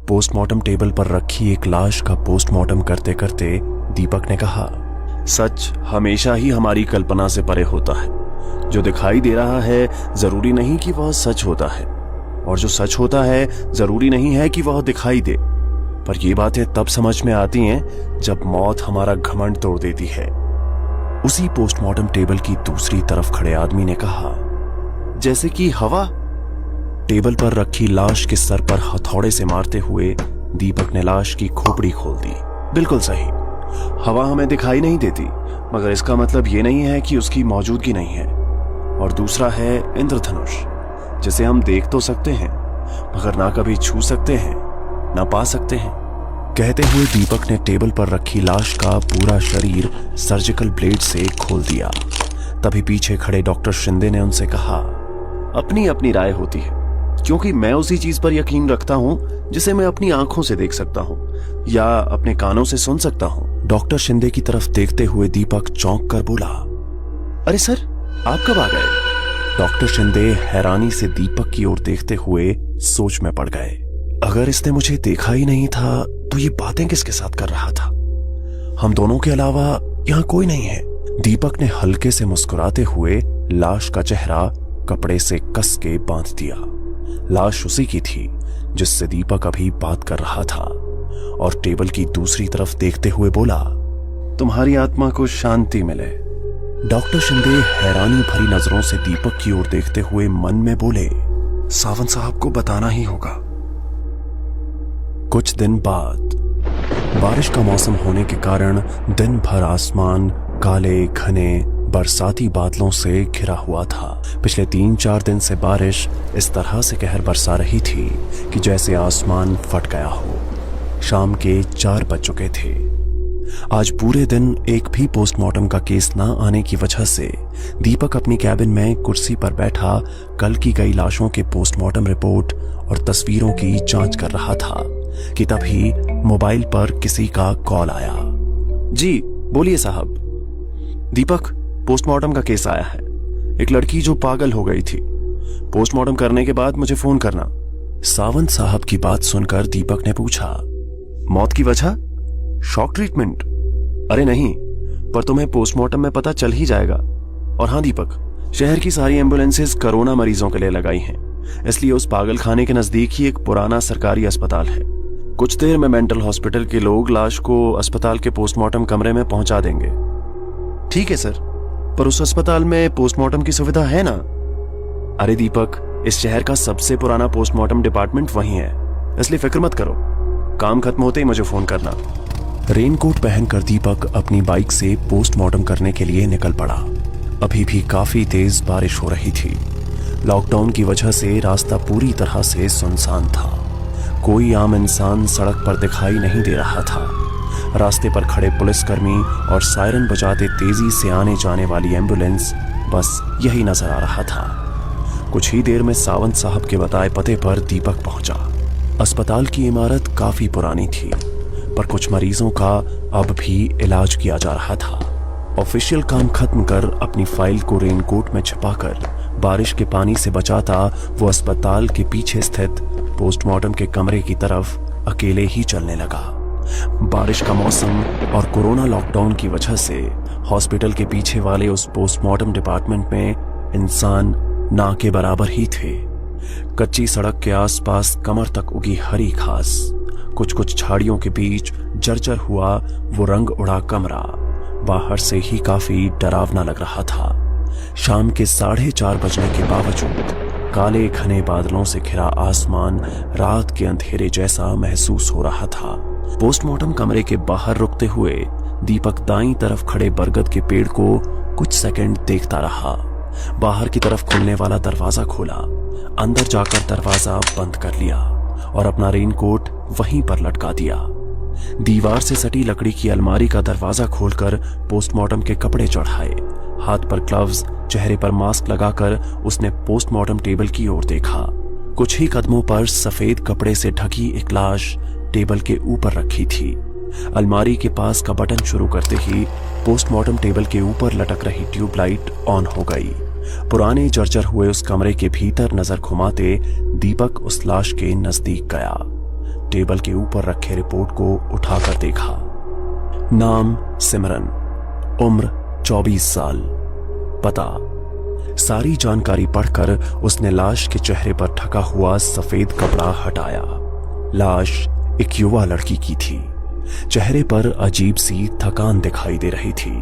Postmortem table पर रखी एक लाश का पोस्टमार्टम करते करते दीपक ने कहा, सच हमेशा ही हमारी कल्पना से परे होता है। जो दिखाई दे रहा है जरूरी नहीं कि वह सच होता है, और जो सच होता है जरूरी नहीं है कि वह दिखाई दे। पर ये बातें तब समझ में आती हैं जब मौत हमारा घमंड तोड़ देती है। उसी पोस्टमार्टम टेबल की दूसरी तरफ खड़े आदमी ने कहा, जैसे कि हवा। टेबल पर रखी लाश के सर पर हथौड़े से मारते हुए दीपक ने लाश की खोपड़ी खोल दी। बिल्कुल सही, हवा हमें दिखाई नहीं देती, मगर इसका मतलब ये नहीं है कि उसकी मौजूदगी नहीं है। और दूसरा है इंद्रधनुष, जिसे हम देख तो सकते हैं मगर ना कभी छू सकते हैं ना पा सकते हैं। कहते हुए दीपक ने टेबल पर रखी लाश का पूरा शरीर सर्जिकल ब्लेड से खोल दिया। तभी पीछे खड़े डॉक्टर शिंदे ने उनसे कहा, अपनी अपनी राय होती है, क्योंकि मैं उसी चीज पर यकीन रखता हूं जिसे मैं अपनी आंखों से देख सकता हूं या अपने कानों से सुन सकता हूं। डॉक्टर शिंदे की तरफ देखते हुए दीपक चौंक कर बोला, अरे सर, आप कब आ गए? डॉक्टर शिंदे हैरानी से दीपक की ओर देखते हुए सोच में पड़ गए। अगर इसने मुझे देखा ही नहीं था तो ये बातें किसके साथ कर रहा था? हम दोनों के अलावा यहाँ कोई नहीं है। दीपक ने हल्के से मुस्कुराते हुए लाश का चेहरा कपड़े से कस के बांध दिया। लाश उसी की थी जिससे दीपक अभी बात कर रहा था, और टेबल की दूसरी तरफ देखते हुए बोला, तुम्हारी आत्मा को शांति मिले। डॉक्टर शिंदे हैरानी भरी नजरों से दीपक की ओर देखते हुए मन में बोले, सावंत साहब को बताना ही होगा। कुछ दिन बाद बारिश का मौसम होने के कारण दिन भर आसमान काले घने बरसाती बादलों से घिरा हुआ था। पिछले 3-4 दिन से बारिश इस तरह से कहर बरसा रही थी कि जैसे आसमान फट गया हो। शाम के 4 बज चुके थे। आज पूरे दिन एक भी पोस्टमार्टम का केस ना आने की वजह से दीपक अपनी कैबिन में कुर्सी पर बैठा कल की गई लाशों के पोस्टमार्टम रिपोर्ट और तस्वीरों की जांच कर रहा था कि तभी मोबाइल पर किसी का कॉल आया। जी बोलिए साहब। दीपक, पोस्टमार्टम का केस आया है। एक लड़की जो पागल हो गई थी। पोस्टमार्टम करने के बाद मुझे फोन करना। सावंत साहब की बात सुनकर दीपक ने पूछा, मौत की वजह? Shock treatment? अरे नहीं, पर तुम्हें पोस्टमार्टम में पता चल ही जाएगा। और हाँ दीपक, शहर की सारी एम्बुलेंसेज कोरोना मरीजों के लिए लगाई हैं, इसलिए उस पागल खाने के नजदीक ही एक पुराना सरकारी अस्पताल है। कुछ देर में मेंटल हॉस्पिटल के लोग लाश को अस्पताल के पोस्टमार्टम कमरे में पहुंचा देंगे। ठीक है सर, पर उस अस्पताल में पोस्टमार्टम की सुविधा है ना? अरे दीपक, इस शहर का सबसे पुराना पोस्टमार्टम डिपार्टमेंट वहीं है, इसलिए फिक्र मत करो। काम खत्म होते ही मुझे फोन करना। रेनकोट पहनकर दीपक अपनी बाइक से पोस्टमार्टम करने के लिए निकल पड़ा। अभी भी काफी तेज बारिश हो रही थी। लॉकडाउन की वजह से रास्ता पूरी तरह से सुनसान था। कोई आम इंसान सड़क पर दिखाई नहीं दे रहा था। रास्ते पर खड़े पुलिसकर्मी और सायरन बजाते तेजी से आने जाने वाली एम्बुलेंस, बस यही नजर आ रहा था। कुछ ही देर में सावंत साहब के बताए पते पर दीपक पहुंचा। अस्पताल की इमारत काफी पुरानी थी, पर कुछ मरीजों का अब भी इलाज किया जा रहा था। ऑफिशियल काम खत्म कर अपनी फाइल को रेनकोट में छिपाकर बारिश के पानी से बचाता वो अस्पताल के पीछे स्थित पोस्टमार्टम के कमरे की तरफ अकेले ही चलने लगा। बारिश का मौसम और कोरोना लॉकडाउन की वजह से हॉस्पिटल के पीछे वाले उस पोस्टमार्टम डिपार्टमेंट में इंसान ना के बराबर ही थे। कच्ची सड़क के आसपास कमर तक उगी हरी घास, कुछ कुछ झाड़ियों के बीच जर्जर हुआ वो रंग उड़ा कमरा बाहर से ही काफी डरावना लग रहा था। शाम के 4:30 बजने के बावजूद काले घने बादलों से घिरा आसमान रात के अंधेरे जैसा महसूस हो रहा था। पोस्टमार्टम कमरे के बाहर रुकते हुए दीपक दाईं तरफ खड़े बरगद के पेड़ को कुछ सेकंड देखता रहा। बाहर की तरफ खुलने वाला दरवाजा खोला, अंदर जाकर दरवाजा बंद कर लिया और अपना रेनकोट वहीं पर लटका दिया। दीवार से सटी लकड़ी की अलमारी का दरवाजा खोलकर पोस्टमार्टम के कपड़े चढ़ाए, हाथ पर ग्लव्स, चेहरे पर मास्क लगाकर उसने पोस्टमार्टम टेबल की ओर देखा। कुछ ही कदमों पर सफेद कपड़े से ढकी एक लाश टेबल के ऊपर रखी थी। अलमारी के पास का बटन शुरू करते ही पोस्टमार्टम टेबल के ऊपर लटक रही ट्यूबलाइट ऑन हो गई। पुराने जर्जर हुए उस कमरे के भीतर नजर घुमाते दीपक उस लाश के नजदीक गया। टेबल के ऊपर रखे रिपोर्ट को उठाकर देखा। नाम सिमरन, उम्र 24 साल, पता। सारी जानकारी पढ़कर उसने लाश के चेहरे पर ढका हुआ सफेद कपड़ा हटाया। लाश एक युवा लड़की की थी। चेहरे पर अजीब सी थकान दिखाई दे रही थी।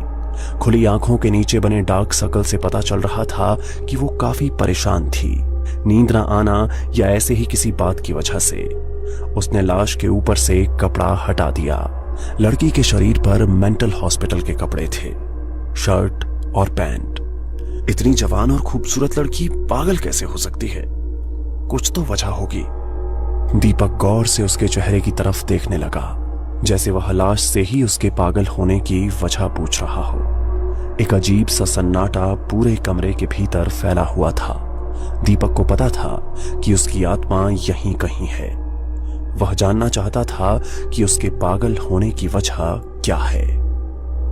खुली आंखों के नीचे बने डार्क सर्कल से पता चल रहा था कि वो काफी परेशान थी, नींद न आना या ऐसे ही किसी बात की वजह से। उसने लाश के ऊपर से कपड़ा हटा दिया। लड़की के शरीर पर मेंटल हॉस्पिटल के कपड़े थे, शर्ट और पैंट। इतनी जवान और खूबसूरत लड़की पागल कैसे हो सकती है? कुछ तो वजह होगी। दीपक गौर से उसके चेहरे की तरफ देखने लगा, जैसे वह लाश से ही उसके पागल होने की वजह पूछ रहा हो। एक अजीब सा सन्नाटा पूरे कमरे के भीतर फैला हुआ था। दीपक को पता था कि उसकी आत्मा यहीं कहीं है। वह जानना चाहता था कि उसके पागल होने की वजह क्या है।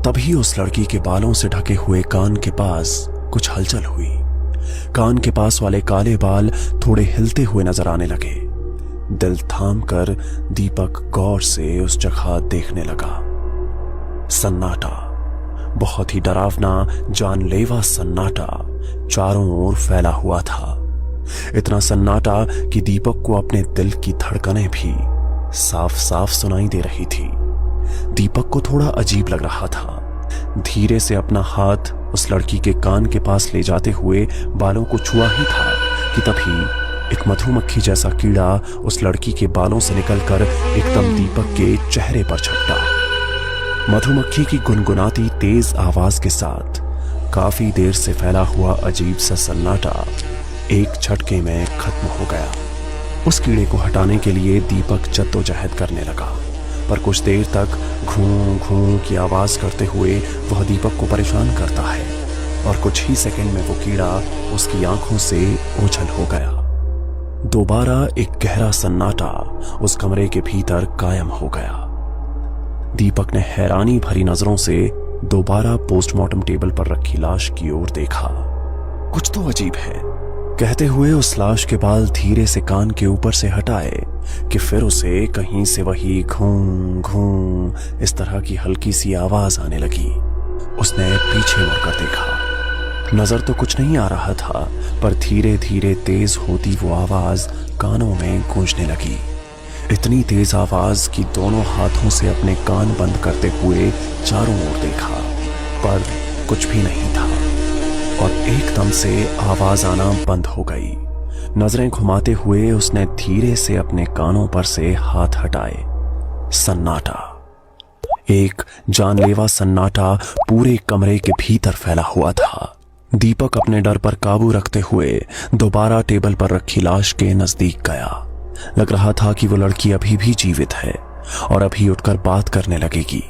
तभी उस लड़की के बालों से ढके हुए कान के पास कुछ हलचल हुई। कान के पास वाले काले बाल थोड़े हिलते हुए नजर आने लगे। दिल थाम कर दीपक गौर से उस जगह देखने लगा। सन्नाटा, बहुत ही डरावना, जानलेवा सन्नाटा चारों ओर फैला हुआ था। इतना सन्नाटा कि दीपक को अपने दिल की धड़कनें भी साफ साफ सुनाई दे रही थी। दीपक को थोड़ा अजीब लग रहा था। धीरे से अपना हाथ उस लड़की के कान के पास ले जाते हुए बालों को छुआ ही था कि तभी एक मधुमक्खी जैसा कीड़ा उस लड़की के बालों से निकलकर एकदम दीपक के चेहरे पर छपटा। मधुमक्खी की गुनगुनाती तेज आवाज के साथ काफी देर से फैला हुआ अजीब सा सन्नाटा एक झटके में खत्म हो गया। उस कीड़े को हटाने के लिए दीपक जद्दोजहद करने लगा, पर कुछ देर तक घूं घूं की आवाज करते हुए वह दीपक को परेशान करता है और कुछ ही सेकंड में वो कीड़ा उसकी आंखों से ओझल हो गया। दोबारा एक गहरा सन्नाटा उस कमरे के भीतर कायम हो गया। दीपक ने हैरानी भरी नजरों से दोबारा पोस्टमार्टम टेबल पर रखी लाश की ओर देखा। कुछ तो अजीब है, कहते हुए उस लाश के बाल धीरे से कान के ऊपर से हटाए कि फिर उसे कहीं से वही घूं घूं इस तरह की हल्की सी आवाज आने लगी। उसने पीछे मुड़कर देखा। नजर तो कुछ नहीं आ रहा था, पर धीरे धीरे तेज होती वो आवाज कानों में गूंजने लगी। इतनी तेज आवाज कि दोनों हाथों से अपने कान बंद करते हुए चारों ओर देखा, पर कुछ भी नहीं था। और एकदम से आवाज आना बंद हो गई। नजरें घुमाते हुए उसने धीरे से अपने कानों पर से हाथ हटाए। सन्नाटा, एक जानलेवा सन्नाटा पूरे कमरे के भीतर फैला हुआ था। दीपक अपने डर पर काबू रखते हुए दोबारा टेबल पर रखी लाश के नजदीक गया। लग रहा था कि वो लड़की अभी भी जीवित है और अभी उठकर बात करने लगेगी।